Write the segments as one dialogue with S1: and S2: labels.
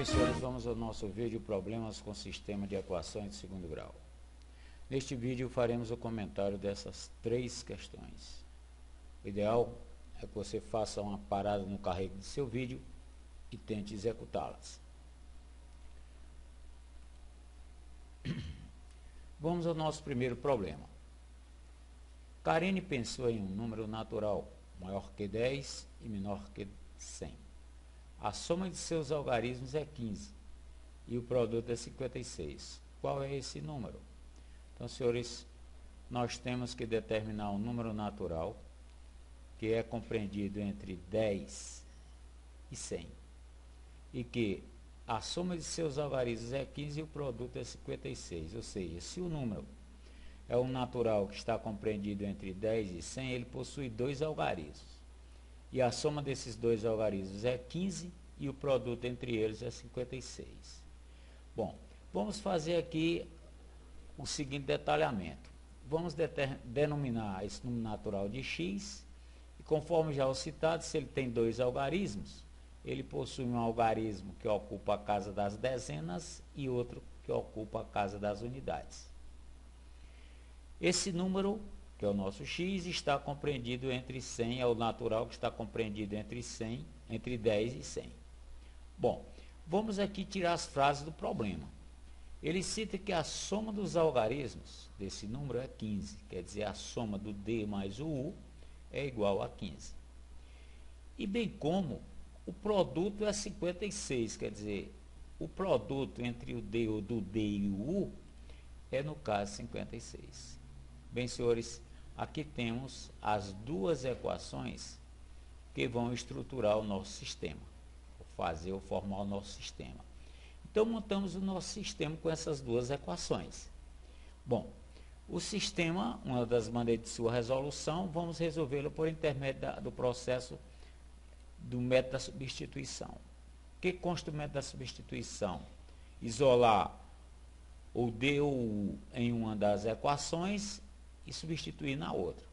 S1: senhores, vamos ao nosso vídeo Problemas com Sistema de Equações de segundo grau. Neste vídeo faremos o comentário dessas três questões. O ideal é que você faça uma parada no carrego de seu vídeo e tente executá-las. Vamos ao nosso primeiro problema. Karine pensou em um número natural maior que 10 e menor que 100. A soma de seus algarismos é 15 e o produto é 56. Qual é esse número? Então, senhores, nós temos que determinar um número natural que é compreendido entre 10 e 100 e que a soma de seus algarismos é 15 e o produto é 56. Ou seja, se o número é um natural que está compreendido entre 10 e 100, ele possui dois algarismos. E a soma desses dois algarismos é 15 e o produto entre eles é 56. Bom, vamos fazer aqui o seguinte detalhamento. Vamos denominar esse número natural de x, e conforme já o citado, se ele tem dois algarismos, ele possui um algarismo que ocupa a casa das dezenas e outro que ocupa a casa das unidades. Esse número, que é o nosso x, está compreendido entre 100, é o natural que está compreendido entre 100, entre 10 e 100. Bom, vamos aqui tirar as frases do problema. Ele cita que a soma dos algarismos desse número é 15, quer dizer, a soma do d mais o u é igual a 15. E bem como o produto é 56, quer dizer, o produto entre o d, ou do d e o u é, no caso, 56. Bem, senhores, aqui temos as duas equações que vão estruturar o nosso sistema, fazer ou formar o nosso sistema. Então, montamos o nosso sistema com essas duas equações. Bom, o sistema, uma das maneiras de sua resolução, vamos resolvê-lo por intermédio do processo do método da substituição. O que consta do método da substituição? Isolar o d ou u em uma das equações e substituir na outra.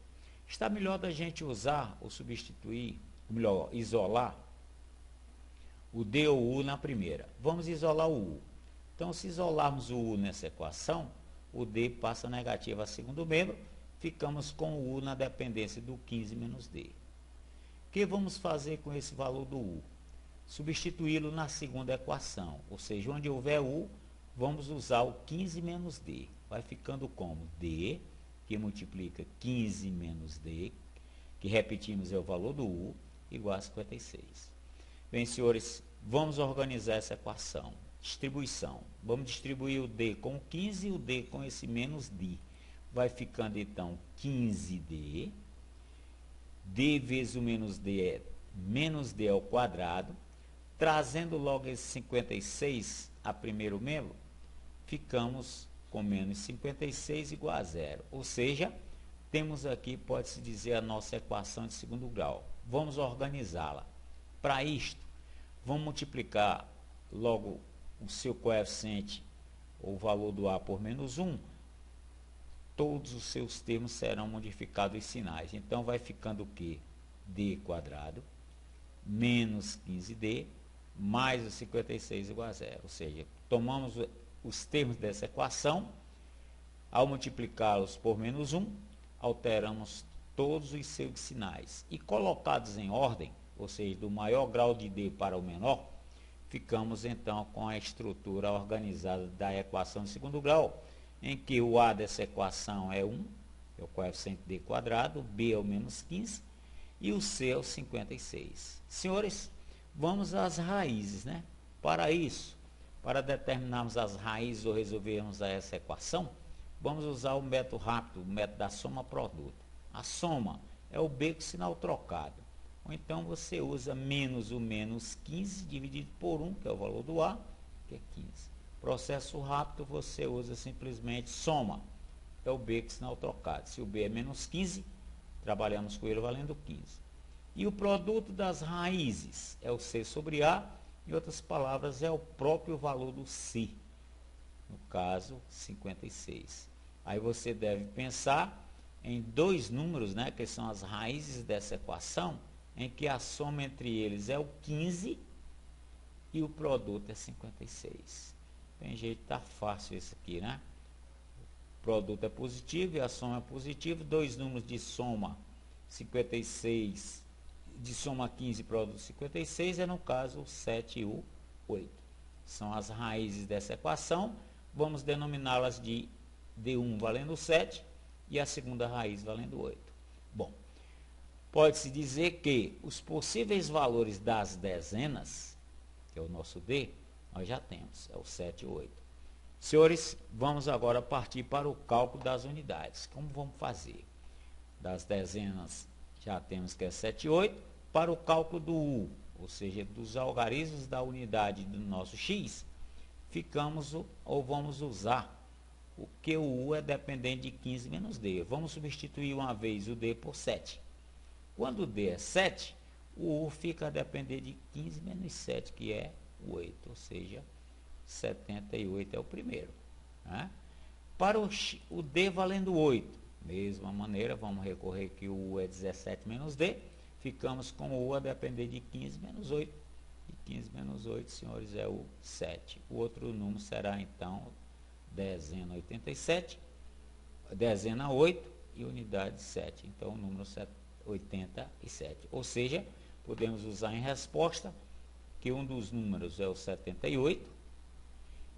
S1: Está melhor da gente usar ou substituir, ou melhor, isolar o d ou u na primeira. Vamos isolar o u. Então, se isolarmos o u nessa equação, o d passa negativo a segundo membro, ficamos com o u na dependência do 15 menos d. O que vamos fazer com esse valor do u? Substituí-lo na segunda equação, ou seja, onde houver u, vamos usar o 15 menos d. Vai ficando como d, que multiplica 15 menos d, que repetimos é o valor do u, igual a 56. Bem, senhores, vamos organizar essa equação. Distribuição. Vamos distribuir o d com 15 e o d com esse menos d. Vai ficando, então, 15d. d vezes o menos d é menos d ao quadrado. Trazendo logo esse 56 a primeiro membro, ficamos com menos 56 igual a zero. Ou seja, temos aqui, pode-se dizer, a nossa equação de segundo grau. Vamos organizá-la. Para isto, vamos multiplicar logo o seu coeficiente, ou o valor do a por menos 1. Todos os seus termos serão modificados em sinais. Então, vai ficando o quê? D quadrado, menos 15d, mais o 56 igual a zero. Ou seja, tomamos os termos dessa equação, ao multiplicá-los por menos 1, alteramos todos os seus sinais. E colocados em ordem, ou seja, do maior grau de d para o menor, ficamos então com a estrutura organizada da equação de segundo grau, em que o a dessa equação é 1, é o coeficiente d quadrado, o b é o menos 15 e o c é o 56. Senhores, vamos às raízes, né? Para isso, para determinarmos as raízes ou resolvermos essa equação, vamos usar o método rápido, o método da soma-produto. A soma é o b com sinal trocado. Ou então você usa menos o menos 15 dividido por 1, que é o valor do a, que é 15. Processo rápido, você usa simplesmente soma, é o b com sinal trocado. Se o b é menos 15, trabalhamos com ele valendo 15. E o produto das raízes é o c sobre a, em outras palavras, é o próprio valor do c, no caso, 56. Aí você deve pensar em dois números, né, que são as raízes dessa equação, em que a soma entre eles é o 15 e o produto é 56. Tem jeito, tá fácil isso aqui, né? O produto é positivo e a soma é positiva. Dois números de soma 56, de soma 15 produto 56, é no caso o 7 e o 8. São as raízes dessa equação. Vamos denominá-las de D1 valendo 7 e a segunda raiz valendo 8. Bom, pode-se dizer que os possíveis valores das dezenas, que é o nosso D, nós já temos, é o 7 e o 8. Senhores, vamos agora partir para o cálculo das unidades. Como vamos fazer? Das dezenas já temos que é 7 e 8. Para o cálculo do U, ou seja, dos algarismos da unidade do nosso X, vamos usar o que o U é dependente de 15 menos D. Vamos substituir uma vez o D por 7. Quando o D é 7, o U fica a depender de 15 menos 7, que é 8, ou seja, 78 é o primeiro. Né? Para o D valendo 8, mesma maneira, vamos recorrer que o U é 17 menos D, ficamos com o U a depender de 15 menos 8. E 15 menos 8, senhores, é o 7. O outro número será, então, dezena 87, dezena 8 e unidade 7. Então, o número 87. Ou seja, podemos usar em resposta que um dos números é o 78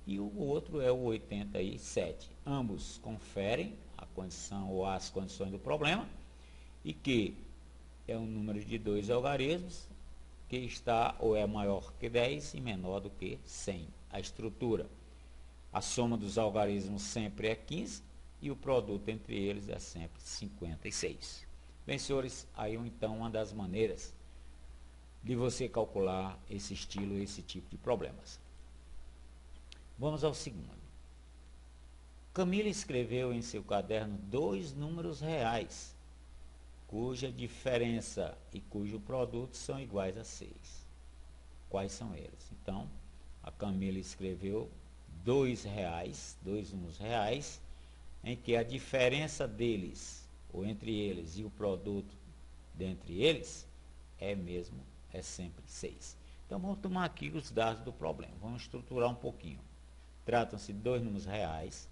S1: e o outro é o 87. Ambos conferem a condição ou as condições do problema e que é um número de dois algarismos que está ou é maior que 10 e menor do que 100. A estrutura, a soma dos algarismos sempre é 15 e o produto entre eles é sempre 56. Bem, senhores, aí então uma das maneiras de você calcular esse estilo, esse tipo de problemas. Vamos ao segundo. Camila escreveu em seu caderno 2 números reais, cuja diferença e cujo produto são iguais a 6. Quais são eles? Então, a Camila escreveu 2 reais, 2 números reais, em que a diferença deles, ou entre eles, e o produto dentre eles, é sempre 6. Então, vamos tomar aqui os dados do problema. Vamos estruturar um pouquinho. Tratam-se de 2 números reais.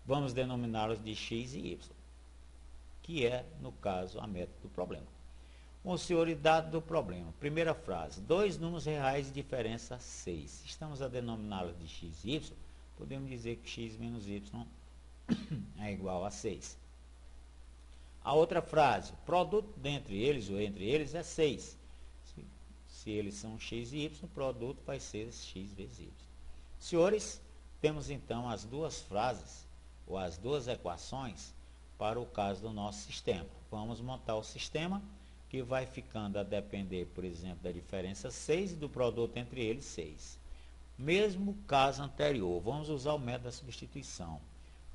S1: Vamos denominá-los de x e y, que é, no caso, a método do problema. Bom, senhores, dado do problema. Primeira frase. 2 números reais de diferença 6. Estamos a denominá-los de x e y. Podemos dizer que x menos y é igual a 6. A outra frase. O produto dentre eles ou entre eles é 6. Se eles são x e y, o produto vai ser x vezes y. Senhores, temos então as duas frases, ou as duas equações, para o caso do nosso sistema. Vamos montar o sistema, que vai ficando a depender, por exemplo, da diferença 6 e do produto entre eles 6. Mesmo caso anterior, vamos usar o método da substituição.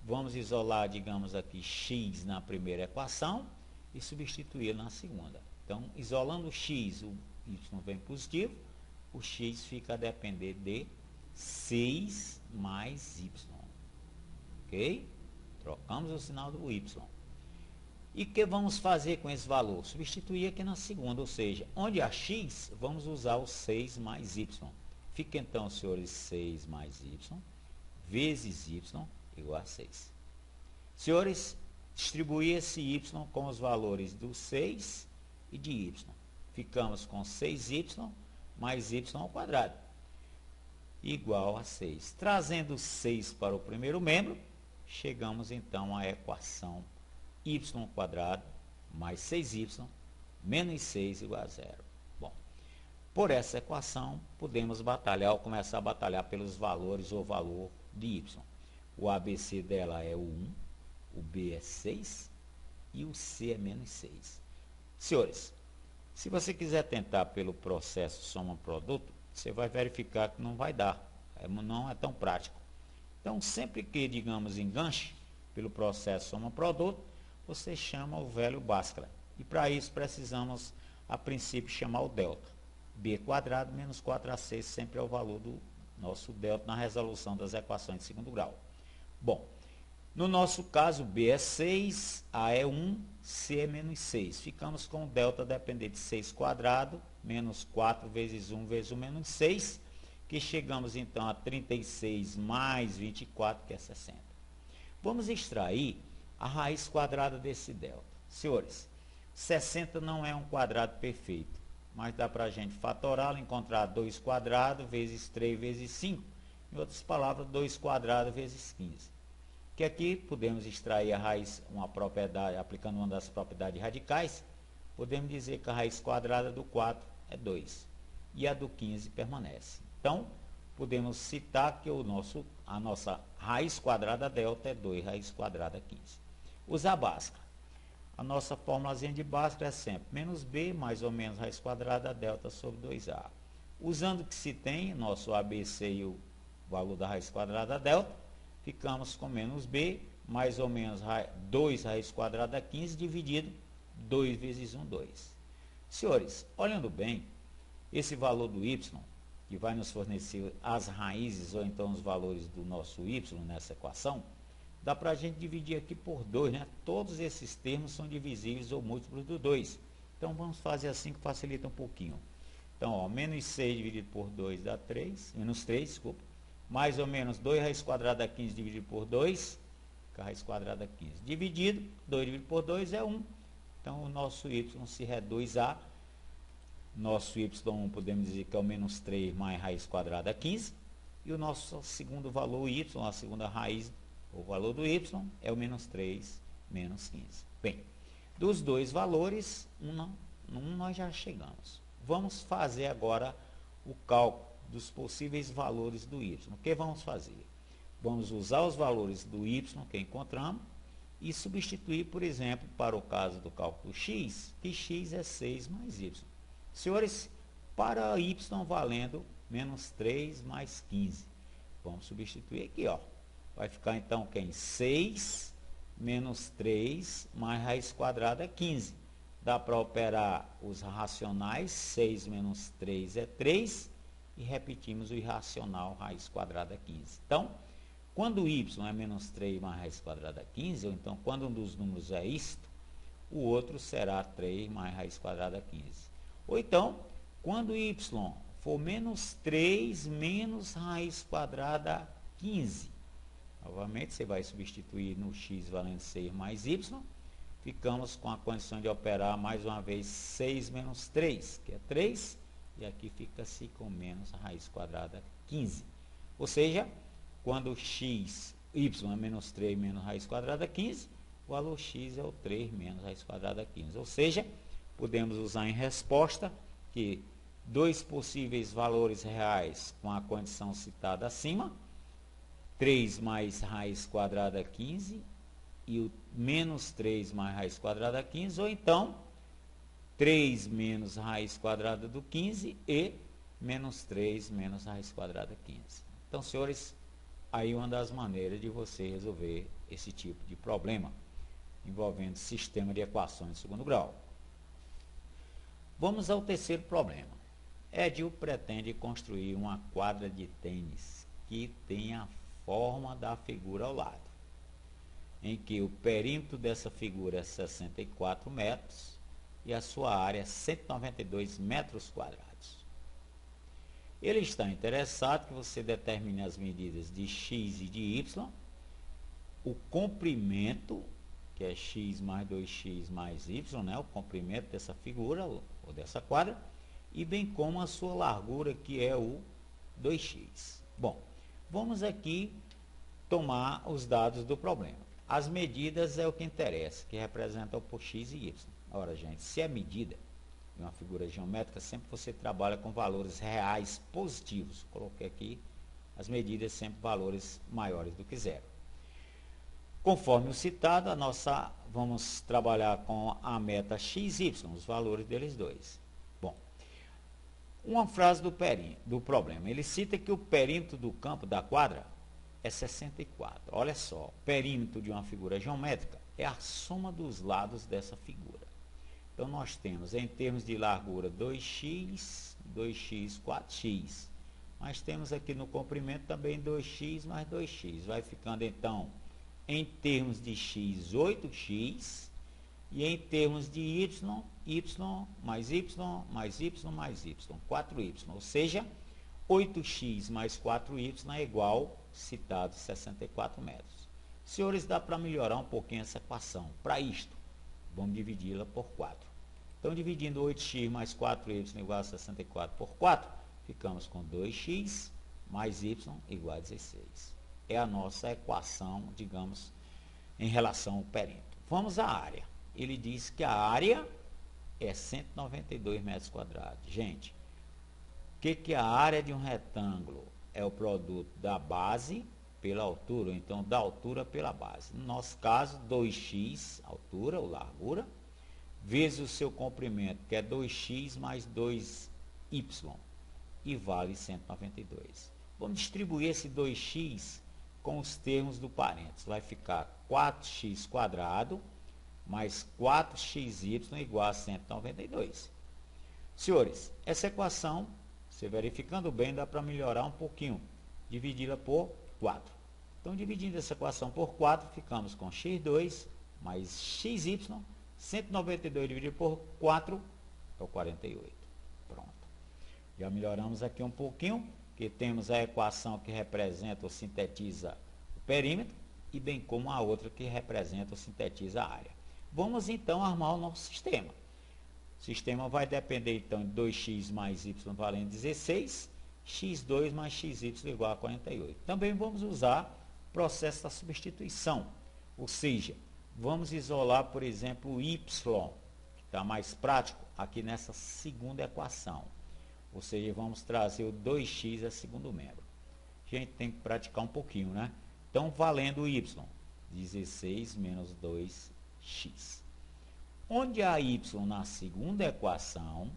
S1: Vamos isolar, digamos aqui, x na primeira equação e substituir na segunda. Então, isolando o x, o y vem positivo, o x fica a depender de 6 mais y. Ok? Trocamos o sinal do y. E o que vamos fazer com esse valor? Substituir aqui na segunda, ou seja, onde há x, vamos usar o 6 mais y. Fica então, senhores, 6 mais y vezes y igual a 6. Senhores, distribuir esse y com os valores do 6 e de y. Ficamos com 6y mais y ao quadrado, igual a 6. Trazendo 6 para o primeiro membro, chegamos então à equação y² mais 6y menos 6 igual a 0. Bom, por essa equação, podemos batalhar ou começar a batalhar pelos valores ou valor de y. O ABC dela é o 1, o B é 6 e o C é menos 6. Senhores, se você quiser tentar pelo processo soma-produto, você vai verificar que não vai dar, não é tão prático. Então, sempre que, digamos, enganche pelo processo soma-produto, você chama o velho Bhaskara. E para isso precisamos, a princípio, chamar o delta. B² menos 4AC sempre é o valor do nosso delta na resolução das equações de segundo grau. Bom, no nosso caso, B é 6, A é 1, C é menos 6. Ficamos com o delta dependente de 6² menos 4 vezes 1 vezes o menos 6, que chegamos então a 36 mais 24, que é 60. Vamos extrair a raiz quadrada desse delta. Senhores, 60 não é um quadrado perfeito, mas dá para a gente fatorá-lo, encontrar 2 quadrados vezes 3 vezes 5. Em outras palavras, 2 quadrados vezes 15. Que aqui podemos extrair a raiz, uma propriedade, aplicando uma das propriedades radicais, podemos dizer que a raiz quadrada do 4 é 2 e a do 15 permanece. Então, podemos citar que a nossa raiz quadrada delta é 2 raiz quadrada 15. Usar Bhaskara. A nossa formulazinha de Bhaskara é sempre menos b mais ou menos raiz quadrada delta sobre 2a. Usando o que se tem, nosso ABC e o valor da raiz quadrada delta, ficamos com menos b mais ou menos 2 raiz quadrada 15 dividido 2 vezes 1, 2. Senhores, olhando bem, esse valor do y, que vai nos fornecer as raízes ou então os valores do nosso y nessa equação, dá para a gente dividir aqui por 2, né? Todos esses termos são divisíveis ou múltiplos do 2. Então, vamos fazer assim que facilita um pouquinho. Então, ó, menos 6 dividido por 2 dá 3, menos 3, desculpa. Mais ou menos 2 raiz quadrada 15 dividido por 2, que a raiz quadrada 15. Dividido, 2 dividido por 2 é 1. Então, o nosso y se reduz a, nosso y1 podemos dizer que é o menos 3 mais raiz quadrada 15. E o nosso segundo valor y, a segunda raiz, o valor do y é o menos 3 menos 15. Bem, dos dois valores, nós já chegamos. Vamos fazer agora o cálculo dos possíveis valores do y. O que vamos fazer? Vamos usar os valores do y que encontramos e substituir, por exemplo, para o caso do cálculo x, que x é 6 mais y. Senhores, para y valendo menos 3 mais 15. Vamos substituir aqui, ó. Vai ficar então quem? 6 menos 3 mais raiz quadrada 15. Dá para operar os racionais, 6 menos 3 é 3, e repetimos o irracional raiz quadrada 15. Então, quando y é menos 3 mais raiz quadrada 15, ou então quando um dos números é isto, o outro será 3 mais raiz quadrada 15. Ou então, quando y for menos 3 menos raiz quadrada 15, novamente você vai substituir no x valendo 6 mais y, ficamos com a condição de operar mais uma vez 6 menos 3, que é 3, e aqui fica-se com menos a raiz quadrada 15. Ou seja, quando y é menos 3 menos raiz quadrada 15, o valor x é o 3 menos raiz quadrada 15. Ou seja, podemos usar em resposta que dois possíveis valores reais com a condição citada acima, 3 mais raiz quadrada 15 e o menos 3 mais raiz quadrada 15, ou então 3 menos raiz quadrada do 15 e menos 3 menos raiz quadrada 15. Então, senhores, aí uma das maneiras de você resolver esse tipo de problema envolvendo sistema de equações de segundo grau. Vamos ao terceiro problema. Edil pretende construir uma quadra de tênis que tem a forma da figura ao lado, em que o perímetro dessa figura é 64 metros e a sua área é 192 metros quadrados. Ele está interessado que você determine as medidas de x e de y, o comprimento, que é x mais 2x mais y, né, o comprimento dessa figura ou dessa quadra, e bem como a sua largura, que é o 2x. Bom, vamos aqui tomar os dados do problema. As medidas é o que interessa, que representam por x e y. Ora, gente, se é medida de uma figura geométrica, sempre você trabalha com valores reais positivos. Coloquei aqui as medidas sempre valores maiores do que zero. Conforme o citado, vamos trabalhar com a meta x e y, os valores deles dois. Bom, uma frase do problema. Ele cita que o perímetro do campo da quadra é 64. Olha só, o perímetro de uma figura geométrica é a soma dos lados dessa figura. Então, nós temos, em termos de largura, 2x, 2x, 4x. Mas temos aqui no comprimento também 2x mais 2x. Vai ficando, então, em termos de x, 8x. E em termos de y mais y mais y mais y, 4y. Ou seja, 8x mais 4y é igual, citado, 64 metros. Senhores, dá para melhorar um pouquinho essa equação. Para isto, vamos dividi-la por 4. Então, dividindo 8x mais 4y igual a 64 por 4, ficamos com 2x mais y igual a 16. É a nossa equação, digamos, em relação ao perímetro. Vamos à área. Ele diz que a área é 192 metros quadrados. Gente, o que é a área de um retângulo? É o produto da base pela altura, então da altura pela base. No nosso caso, 2x, altura ou largura, vezes o seu comprimento, que é 2x mais 2y, e vale 192. Vamos distribuir esse 2x com os termos do parênteses. Vai ficar 4x quadrado mais 4xy igual a 192. Senhores, essa equação, você verificando bem, dá para melhorar um pouquinho. Dividi-la por 4. Então, dividindo essa equação por 4, ficamos com x2 mais xy. 192 dividido por 4 é o 48. Pronto. Já melhoramos aqui um pouquinho, que temos a equação que representa ou sintetiza o perímetro, e bem como a outra que representa ou sintetiza a área. Vamos então armar o nosso sistema. O sistema vai depender então de 2x mais y valendo 16, x2 mais xy igual a 48. Também vamos usar o processo da substituição, ou seja, vamos isolar, por exemplo, o y, que está mais prático aqui nessa segunda equação. Ou seja, vamos trazer o 2x a segundo membro. A gente tem que praticar um pouquinho, né? Então, valendo o y, 16 menos 2x. Onde há y na segunda equação,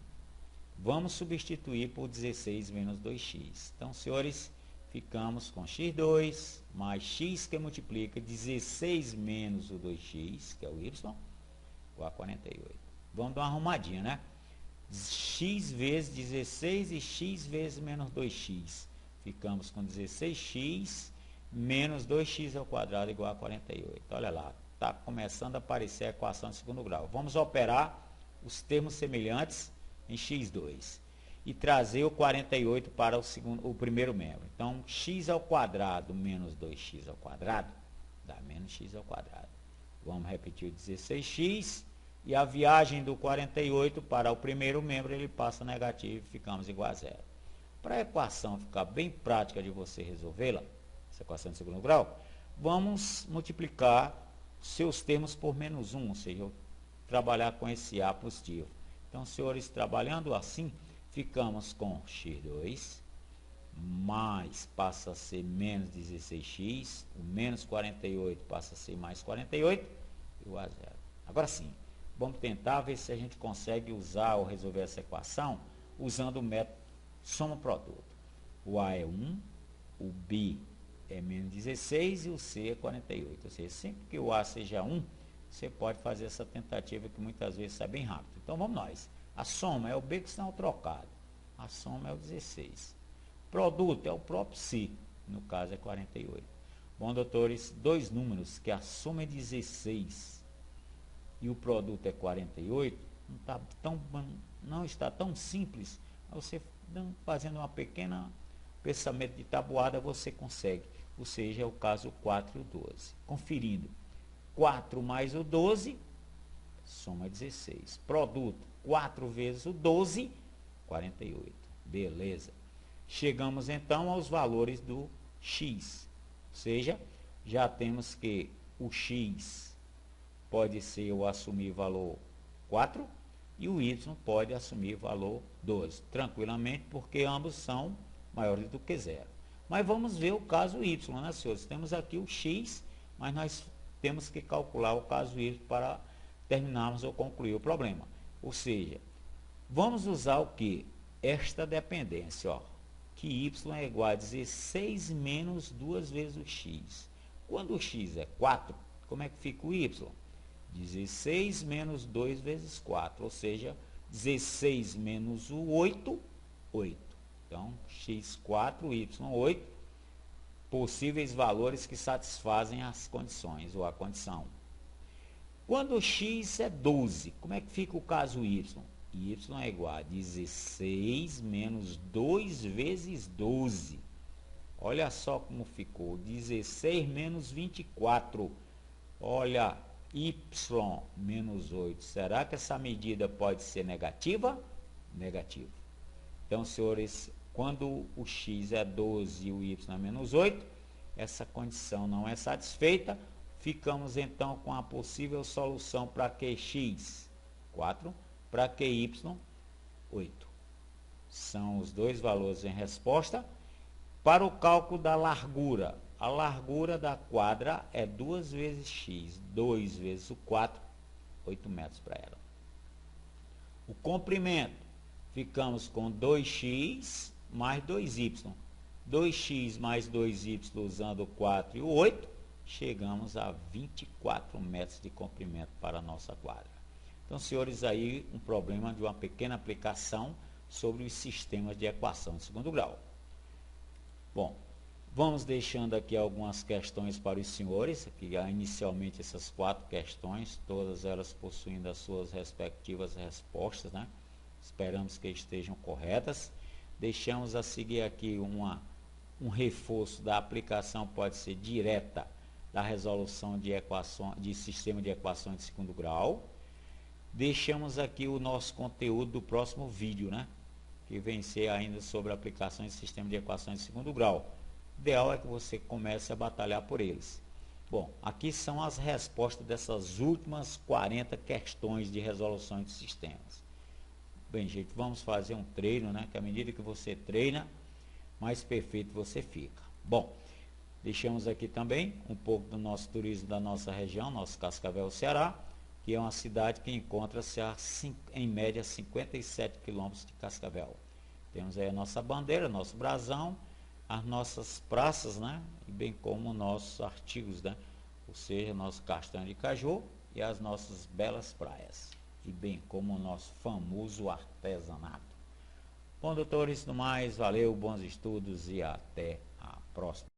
S1: vamos substituir por 16 menos 2x. Então, senhores, ficamos com x2 mais x que multiplica 16 menos o 2x, que é o y, igual a 48. Vamos dar uma arrumadinha, né? X vezes 16 e x vezes menos 2x. Ficamos com 16x menos 2x ao quadrado igual a 48. Olha lá, está começando a aparecer a equação de segundo grau. Vamos operar os termos semelhantes em x2 e trazer o 48 para o primeiro membro. Então, x ao quadrado menos 2x ao quadrado dá menos x ao quadrado. Vamos repetir o 16x. E a viagem do 48 para o primeiro membro, ele passa negativo e ficamos igual a zero. Para a equação ficar bem prática de você resolvê-la, essa equação de segundo grau, vamos multiplicar seus termos por menos 1, ou seja, trabalhar com esse A positivo. Então, senhores, trabalhando assim, ficamos com x2, mais passa a ser menos 16x, o menos 48 passa a ser mais 48, igual a zero. Agora sim, vamos tentar ver se a gente consegue usar ou resolver essa equação usando o método soma-produto. O A é 1, o B é menos 16 e o C é 48. Ou seja, sempre que o A seja 1, você pode fazer essa tentativa que muitas vezes sai bem rápido. Então vamos nós. A soma é o B com sinal trocado. A soma é o 16. Produto é o próprio C, no caso é 48. Bom, doutores, dois números que a soma é 16 e o produto é 48, não está tão simples. Você fazendo uma pequena pensamento de tabuada, você consegue. Ou seja, é o caso 4 e o 12. Conferindo, 4 mais o 12, soma 16. Produto, 4 vezes o 12, 48. Beleza. Chegamos então aos valores do x. Ou seja, já temos que o x pode ser ou assumir valor 4 e o y pode assumir valor 12. Tranquilamente, porque ambos são maiores do que zero. Mas vamos ver o caso y, né, senhores? Temos aqui o x, mas nós temos que calcular o caso y para terminarmos ou concluir o problema. Ou seja, vamos usar o que? Esta dependência, ó, que y é igual a 16 menos 2 vezes o x. Quando o x é 4, como é que fica o y? 16 menos 2 vezes 4, ou seja, 16 menos o 8, 8. Então, x4, y8, possíveis valores que satisfazem as condições, ou a condição. Quando o x é 12, como é que fica o caso y? y é igual a 16 menos 2 vezes 12. Olha só como ficou, 16 menos 24. Olha, y menos 8. Será que essa medida pode ser negativa? Negativa. Então, senhores, quando o x é 12 e o y é menos 8, essa condição não é satisfeita. Ficamos, então, com a possível solução para QX, 4, para QY, 8. São os dois valores em resposta. Para o cálculo da largura, a largura da quadra é 2 vezes x, 2 vezes o 4, 8 metros para ela. O comprimento, ficamos com 2x mais 2y. 2x mais 2y usando o 4 e o 8, chegamos a 24 metros de comprimento para a nossa quadra. Então, senhores, aí um problema de uma pequena aplicação sobre os sistemas de equação de segundo grau. Bom, vamos deixando aqui algumas questões para os senhores, que inicialmente essas 4 questões, todas elas possuindo as suas respectivas respostas, né? Esperamos que estejam corretas. Deixamos a seguir aqui um reforço da aplicação, pode ser direta, da resolução de sistema de equações de segundo grau. Deixamos aqui o nosso conteúdo do próximo vídeo, né? Que vem ser ainda sobre aplicações de sistema de equações de segundo grau. O ideal é que você comece a batalhar por eles. Bom, aqui são as respostas dessas últimas 40 questões de resolução de sistemas. Bem, gente, vamos fazer um treino, né? Que à medida que você treina, mais perfeito você fica. Bom, deixamos aqui também um pouco do nosso turismo da nossa região, nosso Cascavel, Ceará, que é uma cidade que encontra-se a, em média, 57 quilômetros de Cascavel. Temos aí a nossa bandeira, nosso brasão, as nossas praças, né? E bem como nossos artigos, né? Ou seja, nosso castanho de caju e as nossas belas praias. E bem como o nosso famoso artesanato. Bom, doutores, no mais, valeu, bons estudos e até a próxima.